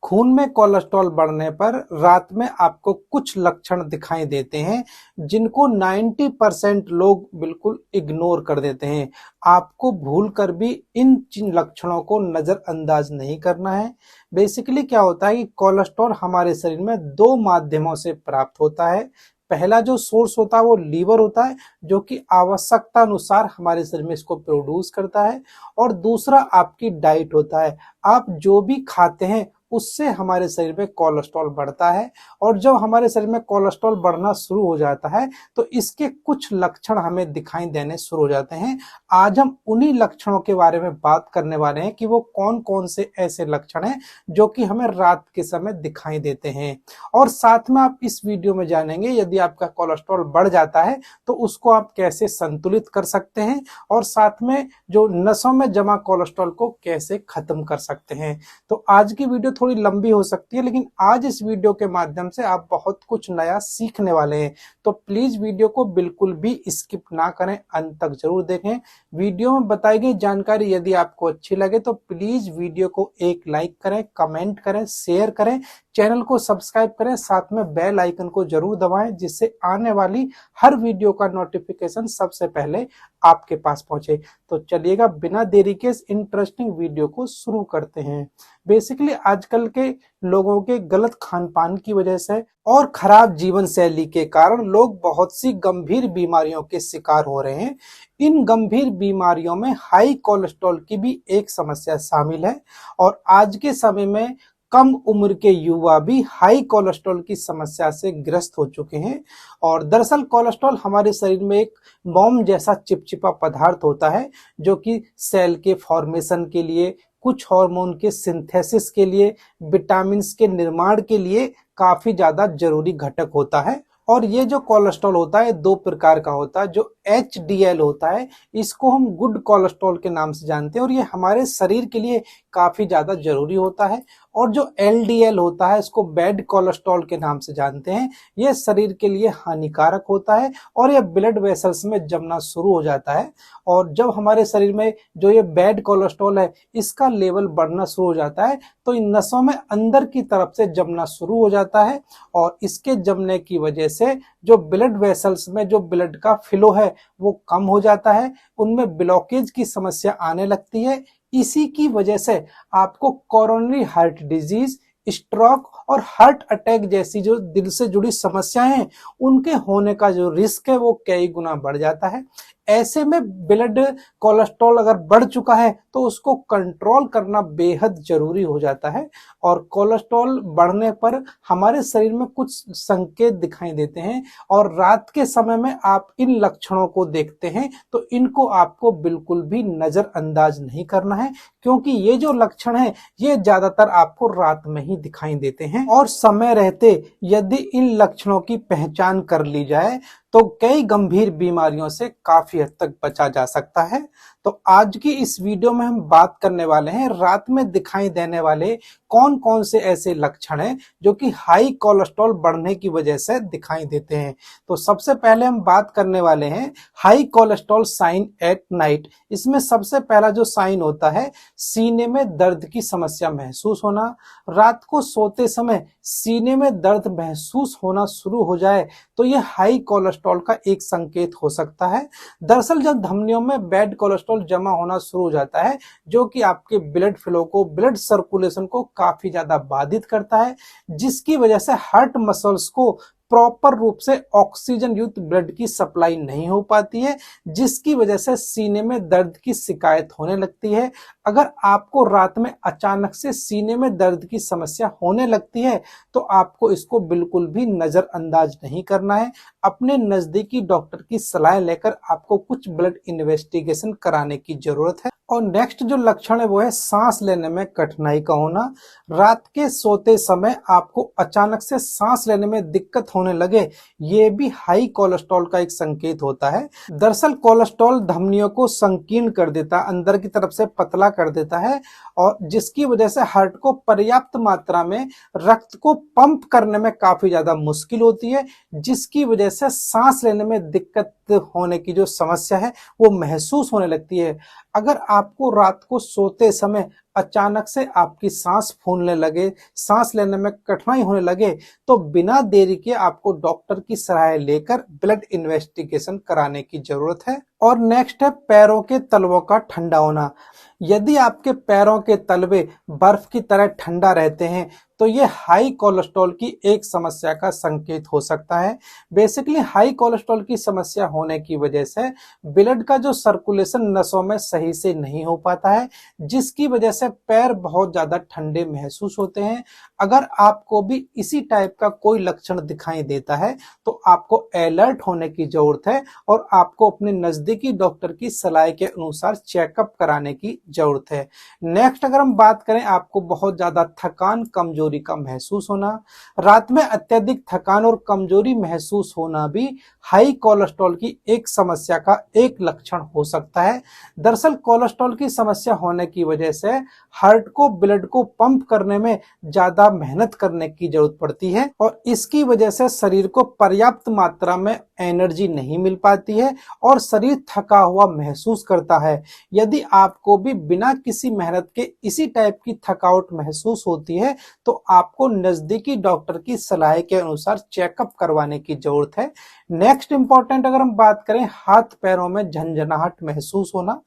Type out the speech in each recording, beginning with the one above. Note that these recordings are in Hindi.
खून में कोलेस्ट्रॉल बढ़ने पर रात में आपको कुछ लक्षण दिखाई देते हैं जिनको 90% लोग बिल्कुल इग्नोर कर देते हैं। आपको भूलकर भी इन लक्षणों को नजरअंदाज नहीं करना है। बेसिकली क्या होता है कि कोलेस्ट्रॉल हमारे शरीर में दो माध्यमों से प्राप्त होता है। पहला जो सोर्स होता है वो लीवर होता है, जो कि आवश्यकता अनुसार हमारे शरीर में इसको प्रोड्यूस करता है। और दूसरा आपकी डाइट होता है। आप जो भी खाते हैं उससे हमारे शरीर में कोलेस्ट्रॉल बढ़ता है। और जब हमारे शरीर में कोलेस्ट्रॉल बढ़ना शुरू हो जाता है तो इसके कुछ लक्षण हमें दिखाई देने शुरू हो जाते हैं। आज हम उन्हीं लक्षणों के बारे में बात करने वाले हैं कि वो कौन कौन से ऐसे लक्षण हैं जो कि हमें रात के समय दिखाई देते हैं। और साथ में आप इस वीडियो में जानेंगे यदि आपका कोलेस्ट्रॉल बढ़ जाता है तो उसको आप कैसे संतुलित कर सकते हैं, और साथ में जो नसों में जमा कोलेस्ट्रॉल को कैसे खत्म कर सकते हैं। तो आज की वीडियो थोड़ी लंबी हो सकती है, लेकिन आज इस वीडियो के माध्यम से आप बहुत कुछ नया सीखने वाले हैं। तो प्लीज वीडियो को बिल्कुल भी स्किप ना करें, अंत तक जरूर देखें। वीडियो में बताई गई जानकारी यदि आपको अच्छी लगे तो प्लीज वीडियो को एक लाइक करें, कमेंट करें, शेयर करें, चैनल को सब्सक्राइब करें, साथ में बेल आइकन को जरूर दबाएं जिससे आने वाली हर वीडियो का नोटिफिकेशन सबसे पहले आपके पास पहुंचे। तो चलिएगा बिना देरी के इस इंटरेस्टिंग वीडियो को शुरू करते हैं। बेसिकली आजकल के लोगों के गलत खान पान की वजह से और खराब जीवन शैली के कारण लोग बहुत सी गंभीर बीमारियों के शिकार हो रहे हैं। इन गंभीर बीमारियों में हाई कोलेस्ट्रॉल की भी एक समस्या शामिल है, और आज के समय में कम उम्र के युवा भी हाई कोलेस्ट्रॉल की समस्या से ग्रस्त हो चुके हैं। और दरअसल कोलेस्ट्रॉल हमारे शरीर में एक मोम जैसा चिपचिपा पदार्थ होता है जो कि सेल के फॉर्मेशन के लिए, कुछ हार्मोन के सिंथेसिस के लिए, विटामिन के निर्माण के लिए काफी ज्यादा जरूरी घटक होता है। और ये जो कोलेस्ट्रॉल होता है दो प्रकार का होता है। जो HDL होता है इसको हम गुड कोलेस्ट्रॉल के नाम से जानते हैं और ये हमारे शरीर के लिए काफी ज्यादा जरूरी होता है। और जो LDL होता है इसको बैड कोलेस्ट्रॉल के नाम से जानते हैं। यह शरीर के लिए हानिकारक होता है और यह ब्लड वेसल्स में जमना शुरू हो जाता है। और जब हमारे शरीर में जो ये बैड कोलेस्ट्रॉल है इसका लेवल बढ़ना शुरू हो जाता है तो इन नसों में अंदर की तरफ से जमना शुरू हो जाता है। और इसके जमने की वजह से जो ब्लड वेसल्स में जो ब्लड का फ्लो है वो कम हो जाता है, उनमें ब्लॉकेज की समस्या आने लगती है। इसी की वजह से आपको कोरोनरी हार्ट डिजीज, स्ट्रोक और हार्ट अटैक जैसी जो दिल से जुड़ी समस्याएं हैं उनके होने का जो रिस्क है वो कई गुना बढ़ जाता है। ऐसे में ब्लड कोलेस्ट्रॉल अगर बढ़ चुका है तो उसको कंट्रोल करना बेहद जरूरी हो जाता है। और कोलेस्ट्रॉल बढ़ने पर हमारे शरीर में कुछ संकेत दिखाई देते हैं, और रात के समय में आप इन लक्षणों को देखते हैं तो इनको आपको बिल्कुल भी नजरअंदाज नहीं करना है, क्योंकि ये जो लक्षण है ये ज्यादातर आपको रात में ही दिखाई देते हैं। और समय रहते यदि इन लक्षणों की पहचान कर ली जाए तो कई गंभीर बीमारियों से काफी हद तक बचा जा सकता है। तो आज की इस वीडियो में हम बात करने वाले हैं रात में दिखाई देने वाले कौन कौन से ऐसे लक्षण हैं जो कि हाई कोलेस्ट्रॉल बढ़ने की वजह से दिखाई देते हैं। तो सबसे पहले हम बात करने वाले हैं high cholesterol sign at night. इसमें सबसे पहला जो साइन होता है सीने में दर्द की समस्या महसूस होना। रात को सोते समय सीने में दर्द महसूस होना शुरू हो जाए तो यह हाई कोलेस्ट्रॉल का एक संकेत हो सकता है। दरअसल जब धमनियों में बैड कोलेस्ट्रॉल जमा होना शुरू हो जाता है जो कि आपके ब्लड फ्लो को, ब्लड सर्कुलेशन को काफी ज्यादा बाधित करता है, जिसकी वजह से हार्ट मसल्स को प्रॉपर रूप से ऑक्सीजन युक्त ब्लड की सप्लाई नहीं हो पाती है, जिसकी वजह से सीने में दर्द की शिकायत होने लगती है। अगर आपको रात में अचानक से सीने में दर्द की समस्या होने लगती है तो आपको इसको बिल्कुल भी नजरअंदाज नहीं करना है। अपने नजदीकी डॉक्टर की सलाह लेकर आपको कुछ ब्लड इन्वेस्टिगेशन कराने की जरूरत है। और नेक्स्ट जो लक्षण है वो है सांस लेने में कठिनाई का होना। रात के सोते समय आपको अचानक से सांस लेने में दिक्कत होने लगे, ये भी हाई कोलेस्ट्रॉल का एक संकेत होता है। दरअसल कोलेस्ट्रॉल धमनियों को संकीर्ण कर देता है, अंदर की तरफ से पतला कर देता है, और जिसकी वजह से हार्ट को पर्याप्त मात्रा में रक्त को पंप करने में काफी ज्यादा मुश्किल होती है, जिसकी वजह से सांस लेने में दिक्कत होने की जो समस्या है वो महसूस होने लगती है। अगर आपको रात को सोते समय अचानक से आपकी सांस फूलने लगे, सांस लेने में कठिनाई होने लगे, तो बिना देरी के आपको डॉक्टर की सलाह लेकर ब्लड इन्वेस्टिगेशन कराने की जरूरत है। और नेक्स्ट है पैरों के तलवों का ठंडा होना। यदि आपके पैरों के तलवे बर्फ की तरह ठंडा रहते हैं तो ये हाई कोलेस्ट्रॉल की एक समस्या का संकेत हो सकता है। बेसिकली हाई कोलेस्ट्रॉल की समस्या होने की वजह से ब्लड का जो सर्कुलेशन नसों में सही से नहीं हो पाता है, जिसकी वजह से पैर बहुत ज्यादा ठंडे महसूस होते हैं। अगर आपको भी इसी टाइप का कोई लक्षण दिखाई देता है तो आपको अलर्ट होने की जरूरत है और आपको अपने नजदीकी डॉक्टर की सलाह के अनुसार चेकअप कराने की जरूरत है। नेक्स्ट अगर हम बात करें, आपको बहुत ज्यादा थकान कमजोरी का महसूस होना। रात में अत्यधिक थकान और कमजोरी महसूस होना भी हाई कोलेस्ट्रॉल की एक समस्या का एक लक्षण हो सकता है। दरअसल कोलेस्ट्रॉल की समस्या होने की वजह से हार्ट को ब्लड को पंप करने में ज्यादा मेहनत करने की जरूरत पड़ती है और इसकी वजह से शरीर को पर्याप्त मात्रा में एनर्जी नहीं मिल पाती है और शरीर थका हुआ महसूस करता है। यदि आपको भी बिना किसी मेहनत के इसी टाइप की थकावट महसूस होती है तो आपको नजदीकी डॉक्टर की सलाह के अनुसार चेकअप करवाने की जरूरत है। नेक्स्ट इंपॉर्टेंट अगर हम बात करें, हाथ पैरों में झंझनाहट महसूस होना।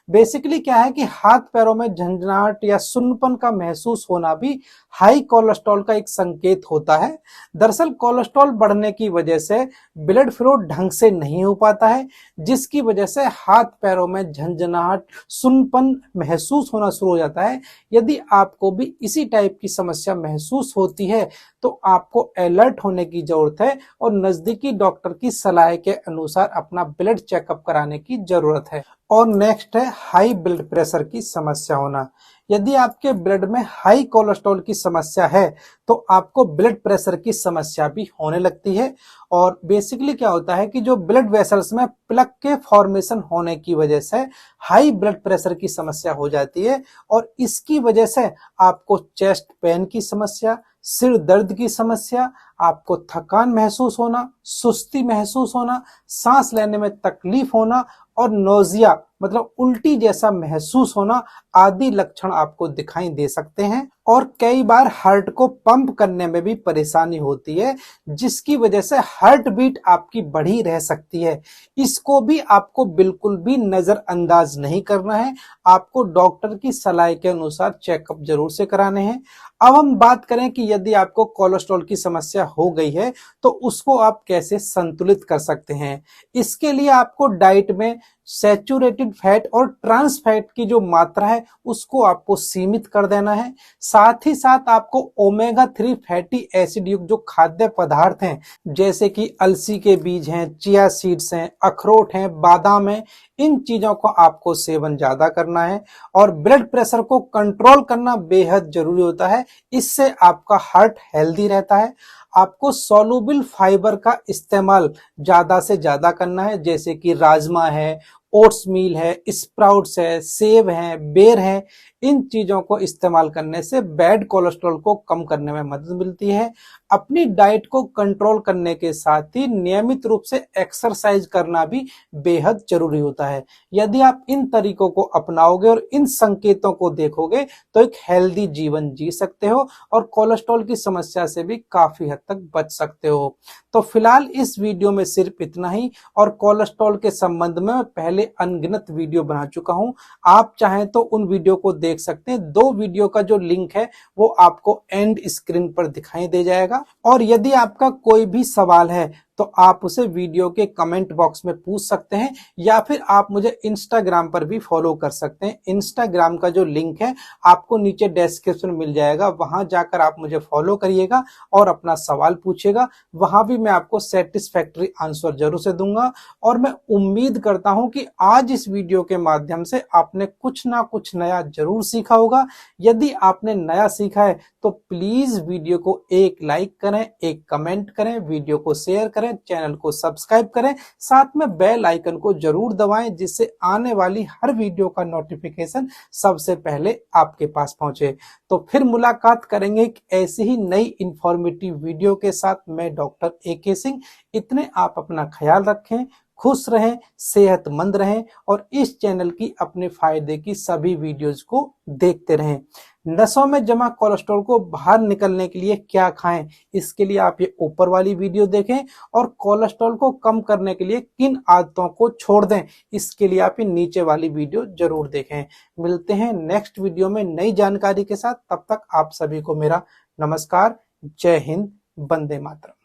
बेसिकली क्या है कि हाथ पैरों में झंझनाहट या सुन्नपन का महसूस होना भी हाई कोलेस्ट्रॉल का एक संकेत होता है। दरअसल कोलेस्ट्रॉल बढ़ने की वजह से ब्लड फ्लो ढंग से नहीं हो पाता है, जिसकी वजह से हाथ पैरों में झंझनाहट सुन्नपन महसूस होना शुरू हो जाता है। यदि आपको भी इसी टाइप की समस्या महसूस होती है तो आपको अलर्ट होने की जरूरत है और नजदीकी डॉक्टर की सलाह के अनुसार अपना ब्लड चेकअप कराने की जरूरत है। और नेक्स्ट है हाई ब्लड प्रेशर की समस्या होना। यदि आपके ब्लड में हाई कोलेस्ट्रॉल की समस्या है तो आपको ब्लड प्रेशर की समस्या भी होने लगती है। और बेसिकली क्या होता है कि जो ब्लड वेसल्स में प्लग के फॉर्मेशन होने की वजह से हाई ब्लड प्रेशर की समस्या हो जाती है और इसकी वजह से आपको चेस्ट पेन की समस्या, सिर दर्द की समस्या, आपको थकान महसूस होना, सुस्ती महसूस होना, सांस लेने में तकलीफ होना और नोजिया मतलब उल्टी जैसा महसूस होना आदि लक्षण आपको दिखाई दे सकते हैं। और कई बार हार्ट को पंप करने में भी परेशानी होती है, जिसकी वजह से हार्ट बीट आपकी बढ़ी रह सकती है। इसको भी आपको बिल्कुल भी नजरअंदाज नहीं करना है, आपको डॉक्टर की सलाह के अनुसार चेकअप जरूर से कराने हैं। अब हम बात करें कि यदि आपको कोलेस्ट्रॉल की समस्या हो गई है तो उसको आप कैसे संतुलित कर सकते हैं। इसके लिए आपको डाइट में सैचुरेटेड फैट और ट्रांस फैट की जो मात्रा है उसको आपको सीमित कर देना है। साथ ही साथ आपको ओमेगा 3 फैटी एसिड युक्त जो खाद्य पदार्थ हैं, जैसे कि अलसी के बीज हैं, चिया सीड्स हैं, अखरोट हैं, बादाम हैं, इन चीजों को आपको सेवन ज्यादा करना है। और ब्लड प्रेशर को कंट्रोल करना बेहद जरूरी होता है, इससे आपका हार्ट हेल्दी रहता है। आपको सोलुबल फाइबर का इस्तेमाल ज्यादा से ज्यादा करना है, जैसे कि राजमा है, ओट्स मील है, स्प्राउट्स है, सेब है, बेर है। इन चीजों को इस्तेमाल करने से बैड कोलेस्ट्रॉल को कम करने में मदद मिलती है। अपनी डाइट को कंट्रोल करने के साथ ही नियमित रूप से एक्सरसाइज करना भी बेहद जरूरी होता है। यदि आप इन तरीकों को अपनाओगे और इन संकेतों को देखोगे तो एक हेल्दी जीवन जी सकते हो और कोलेस्ट्रॉल की समस्या से भी काफी हद तक बच सकते हो। तो फिलहाल इस वीडियो में सिर्फ इतना ही, और कोलेस्ट्रॉल के संबंध में मैं पहले अनगिनत वीडियो बना चुका हूं। आप चाहें तो उन वीडियो को देख सकते हैं। 2 वीडियो का जो लिंक है वो आपको एंड स्क्रीन पर दिखाई दे जाएगा। और यदि आपका कोई भी सवाल है तो आप उसे वीडियो के कमेंट बॉक्स में पूछ सकते हैं, या फिर आप मुझे इंस्टाग्राम पर भी फॉलो कर सकते हैं। इंस्टाग्राम का जो लिंक है आपको नीचे डिस्क्रिप्शन में मिल जाएगा, वहां जाकर आप मुझे फॉलो करिएगा और अपना सवाल पूछिएगा। वहां भी मैं आपको सेटिस्फैक्टरी आंसर जरूर से दूंगा। और मैं उम्मीद करता हूं कि आज इस वीडियो के माध्यम से आपने कुछ ना कुछ नया जरूर सीखा होगा। यदि आपने नया सीखा है तो प्लीज वीडियो को एक लाइक करें, एक कमेंट करें, वीडियो को शेयर करें, चैनल को सब्सक्राइब करें, साथ में बेल आइकन को जरूर दबाएं, जिससे आने वाली हर वीडियो का नोटिफिकेशन सबसे पहले आपके पास पहुंचे। तो फिर मुलाकात करेंगे एक ऐसी ही नई इंफॉर्मेटिव वीडियो के साथ। मैं डॉक्टर AK सिंह। इतने आप अपना ख्याल रखें। खुश रहें, सेहतमंद रहें और इस चैनल की अपने फायदे की सभी वीडियोज को देखते रहें। नसों में जमा कोलेस्ट्रॉल को बाहर निकलने के लिए क्या खाएं, इसके लिए आप ये ऊपर वाली वीडियो देखें और कोलेस्ट्रॉल को कम करने के लिए किन आदतों को छोड़ दें, इसके लिए आप ये नीचे वाली वीडियो जरूर देखें। मिलते हैं नेक्स्ट वीडियो में नई जानकारी के साथ। तब तक आप सभी को मेरा नमस्कार। जय हिंद, वंदे मातरम।